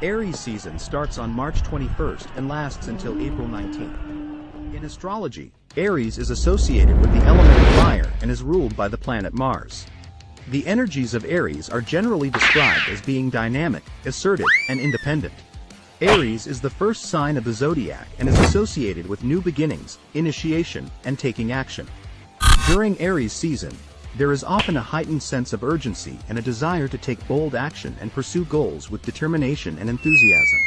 Aries season starts on March 21st and lasts until April 19th. In astrology, Aries is associated with the element of fire and is ruled by the planet Mars. The energies of Aries are generally described as being dynamic, assertive, and independent. Aries is the first sign of the zodiac and is associated with new beginnings, initiation, and taking action. During Aries season, there is often a heightened sense of urgency and a desire to take bold action and pursue goals with determination and enthusiasm.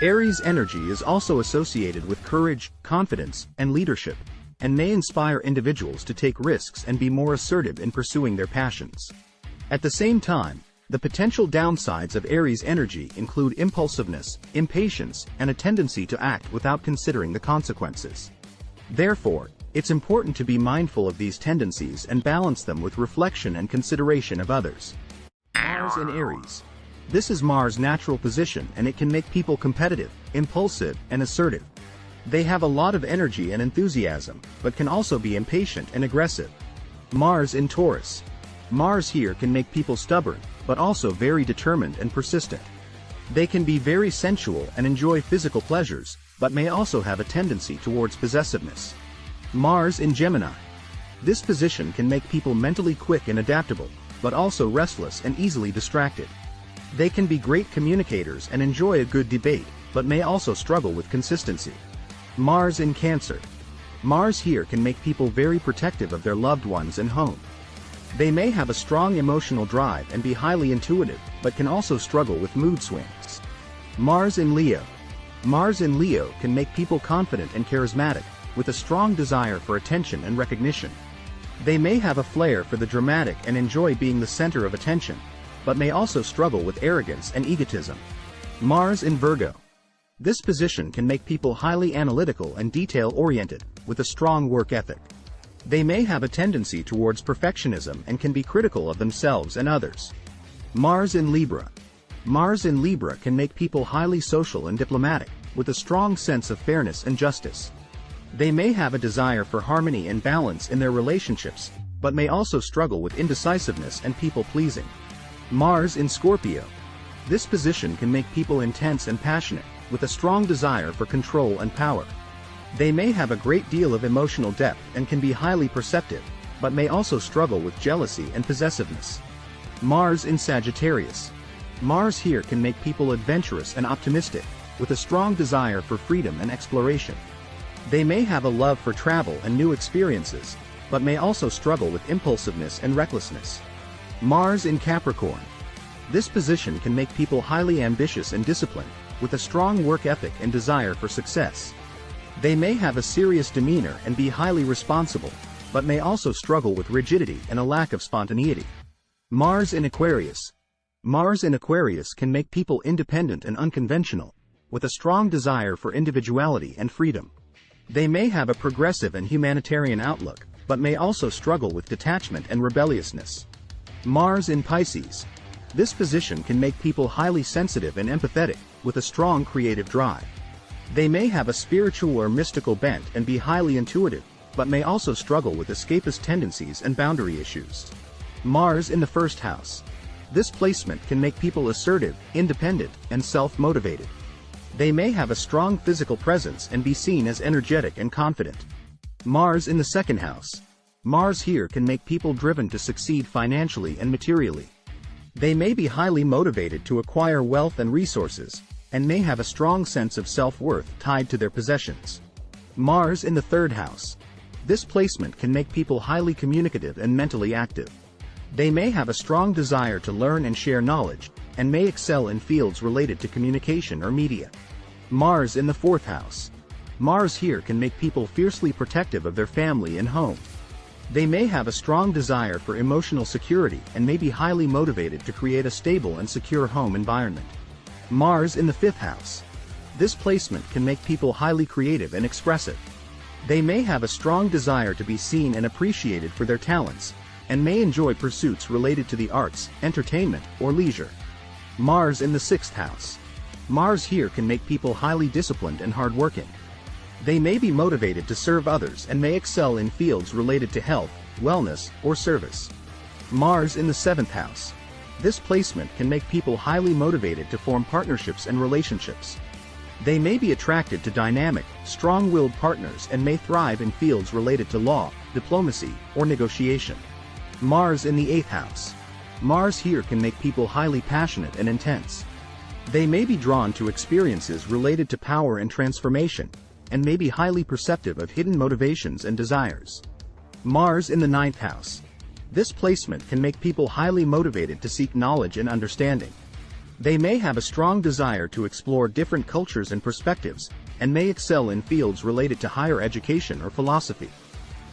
Aries energy is also associated with courage, confidence, and leadership, and may inspire individuals to take risks and be more assertive in pursuing their passions. At the same time, the potential downsides of Aries energy include impulsiveness, impatience, and a tendency to act without considering the consequences. Therefore, it's important to be mindful of these tendencies and balance them with reflection and consideration of others. Mars in Aries. This is Mars' natural position and it can make people competitive, impulsive, and assertive. They have a lot of energy and enthusiasm, but can also be impatient and aggressive. Mars in Taurus. Mars here can make people stubborn, but also very determined and persistent. They can be very sensual and enjoy physical pleasures, but may also have a tendency towards possessiveness. Mars in Gemini. This position can make people mentally quick and adaptable, but also restless and easily distracted. They can be great communicators and enjoy a good debate, but may also struggle with consistency. Mars in Cancer. Mars here can make people very protective of their loved ones and home. They may have a strong emotional drive and be highly intuitive, but can also struggle with mood swings. Mars in Leo. Mars in Leo can make people confident and charismatic, with a strong desire for attention and recognition. They may have a flair for the dramatic and enjoy being the center of attention, but may also struggle with arrogance and egotism. Mars in Virgo. This position can make people highly analytical and detail-oriented, with a strong work ethic. They may have a tendency towards perfectionism and can be critical of themselves and others. Mars in Libra. Mars in Libra can make people highly social and diplomatic, with a strong sense of fairness and justice. They may have a desire for harmony and balance in their relationships, but may also struggle with indecisiveness and people-pleasing. Mars in Scorpio. This position can make people intense and passionate, with a strong desire for control and power. They may have a great deal of emotional depth and can be highly perceptive, but may also struggle with jealousy and possessiveness. Mars in Sagittarius. Mars here can make people adventurous and optimistic, with a strong desire for freedom and exploration. They may have a love for travel and new experiences, but may also struggle with impulsiveness and recklessness. Mars in Capricorn. This position can make people highly ambitious and disciplined, with a strong work ethic and desire for success. They may have a serious demeanor and be highly responsible, but may also struggle with rigidity and a lack of spontaneity. Mars in Aquarius. Mars in Aquarius can make people independent and unconventional, with a strong desire for individuality and freedom. They may have a progressive and humanitarian outlook, but may also struggle with detachment and rebelliousness. Mars in Pisces. This position can make people highly sensitive and empathetic, with a strong creative drive. They may have a spiritual or mystical bent and be highly intuitive, but may also struggle with escapist tendencies and boundary issues. Mars in the first house. This placement can make people assertive, independent, and self-motivated. They may have a strong physical presence and be seen as energetic and confident. Mars in the second house. Mars here can make people driven to succeed financially and materially. They may be highly motivated to acquire wealth and resources, and may have a strong sense of self-worth tied to their possessions. Mars in the third house. This placement can make people highly communicative and mentally active. They may have a strong desire to learn and share knowledge, and may excel in fields related to communication or media. Mars in the fourth house. Mars here can make people fiercely protective of their family and home. They may have a strong desire for emotional security and may be highly motivated to create a stable and secure home environment. Mars in the fifth house. This placement can make people highly creative and expressive. They may have a strong desire to be seen and appreciated for their talents, and may enjoy pursuits related to the arts, entertainment, or leisure. Mars in the sixth house. Mars here can make people highly disciplined and hardworking. They may be motivated to serve others and may excel in fields related to health, wellness, or service. Mars in the seventh house. This placement can make people highly motivated to form partnerships and relationships. They may be attracted to dynamic, strong-willed partners and may thrive in fields related to law, diplomacy, or negotiation. Mars in the 8th house. Mars here can make people highly passionate and intense. They may be drawn to experiences related to power and transformation, and may be highly perceptive of hidden motivations and desires. Mars in the 9th house. This placement can make people highly motivated to seek knowledge and understanding. They may have a strong desire to explore different cultures and perspectives, and may excel in fields related to higher education or philosophy.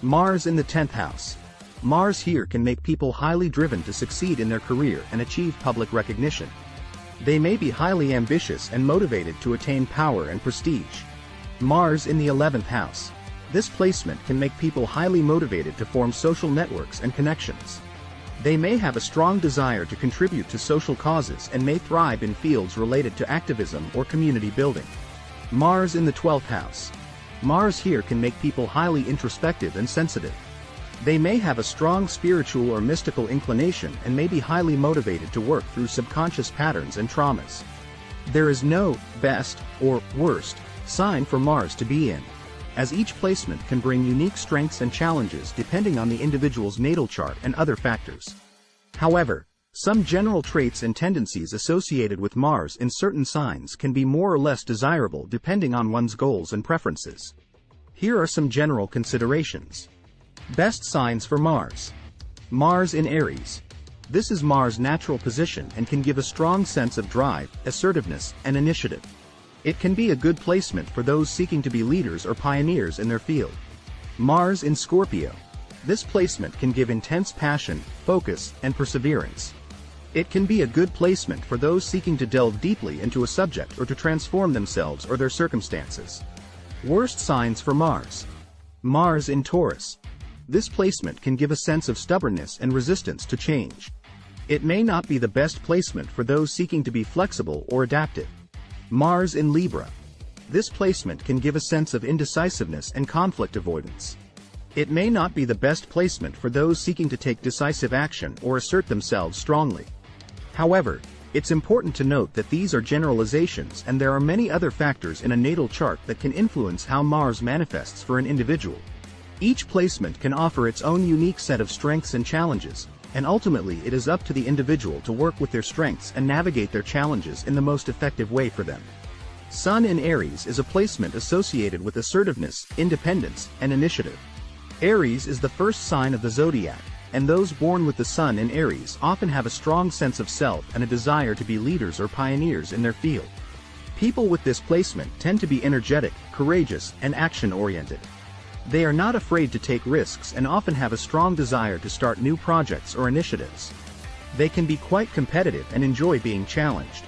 Mars in the 10th house. Mars here can make people highly driven to succeed in their career and achieve public recognition. They may be highly ambitious and motivated to attain power and prestige. Mars in the 11th house. This placement can make people highly motivated to form social networks and connections. They may have a strong desire to contribute to social causes and may thrive in fields related to activism or community building. Mars in the 12th house. Mars here can make people highly introspective and sensitive. They may have a strong spiritual or mystical inclination and may be highly motivated to work through subconscious patterns and traumas. There is no best or worst sign for Mars to be in, as each placement can bring unique strengths and challenges depending on the individual's natal chart and other factors. However, some general traits and tendencies associated with Mars in certain signs can be more or less desirable depending on one's goals and preferences. Here are some general considerations. Best signs for Mars. Mars in Aries. This is Mars' natural position and can give a strong sense of drive, assertiveness, and initiative. It can be a good placement for those seeking to be leaders or pioneers in their field. Mars in Scorpio. This placement can give intense passion, focus, and perseverance. It can be a good placement for those seeking to delve deeply into a subject or to transform themselves or their circumstances. Worst signs for Mars. Mars in Taurus. This placement can give a sense of stubbornness and resistance to change. It may not be the best placement for those seeking to be flexible or adaptive. Mars in Libra. This placement can give a sense of indecisiveness and conflict avoidance. It may not be the best placement for those seeking to take decisive action or assert themselves strongly. However, it's important to note that these are generalizations and there are many other factors in a natal chart that can influence how Mars manifests for an individual. Each placement can offer its own unique set of strengths and challenges, and ultimately it is up to the individual to work with their strengths and navigate their challenges in the most effective way for them. Sun in Aries is a placement associated with assertiveness, independence, and initiative. Aries is the first sign of the zodiac, and those born with the Sun in Aries often have a strong sense of self and a desire to be leaders or pioneers in their field. People with this placement tend to be energetic, courageous, and action-oriented. They are not afraid to take risks and often have a strong desire to start new projects or initiatives. They can be quite competitive and enjoy being challenged.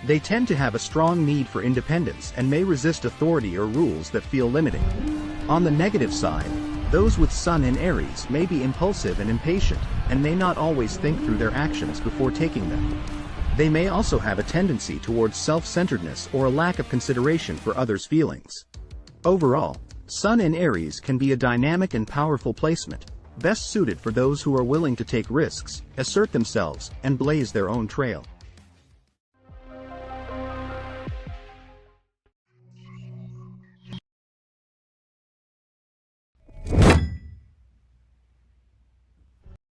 They tend to have a strong need for independence and may resist authority or rules that feel limiting. On the negative side, those with Sun in Aries may be impulsive and impatient, and may not always think through their actions before taking them. They may also have a tendency towards self-centeredness or a lack of consideration for others' feelings. Overall, Sun in Aries can be a dynamic and powerful placement, best suited for those who are willing to take risks, assert themselves, and blaze their own trail.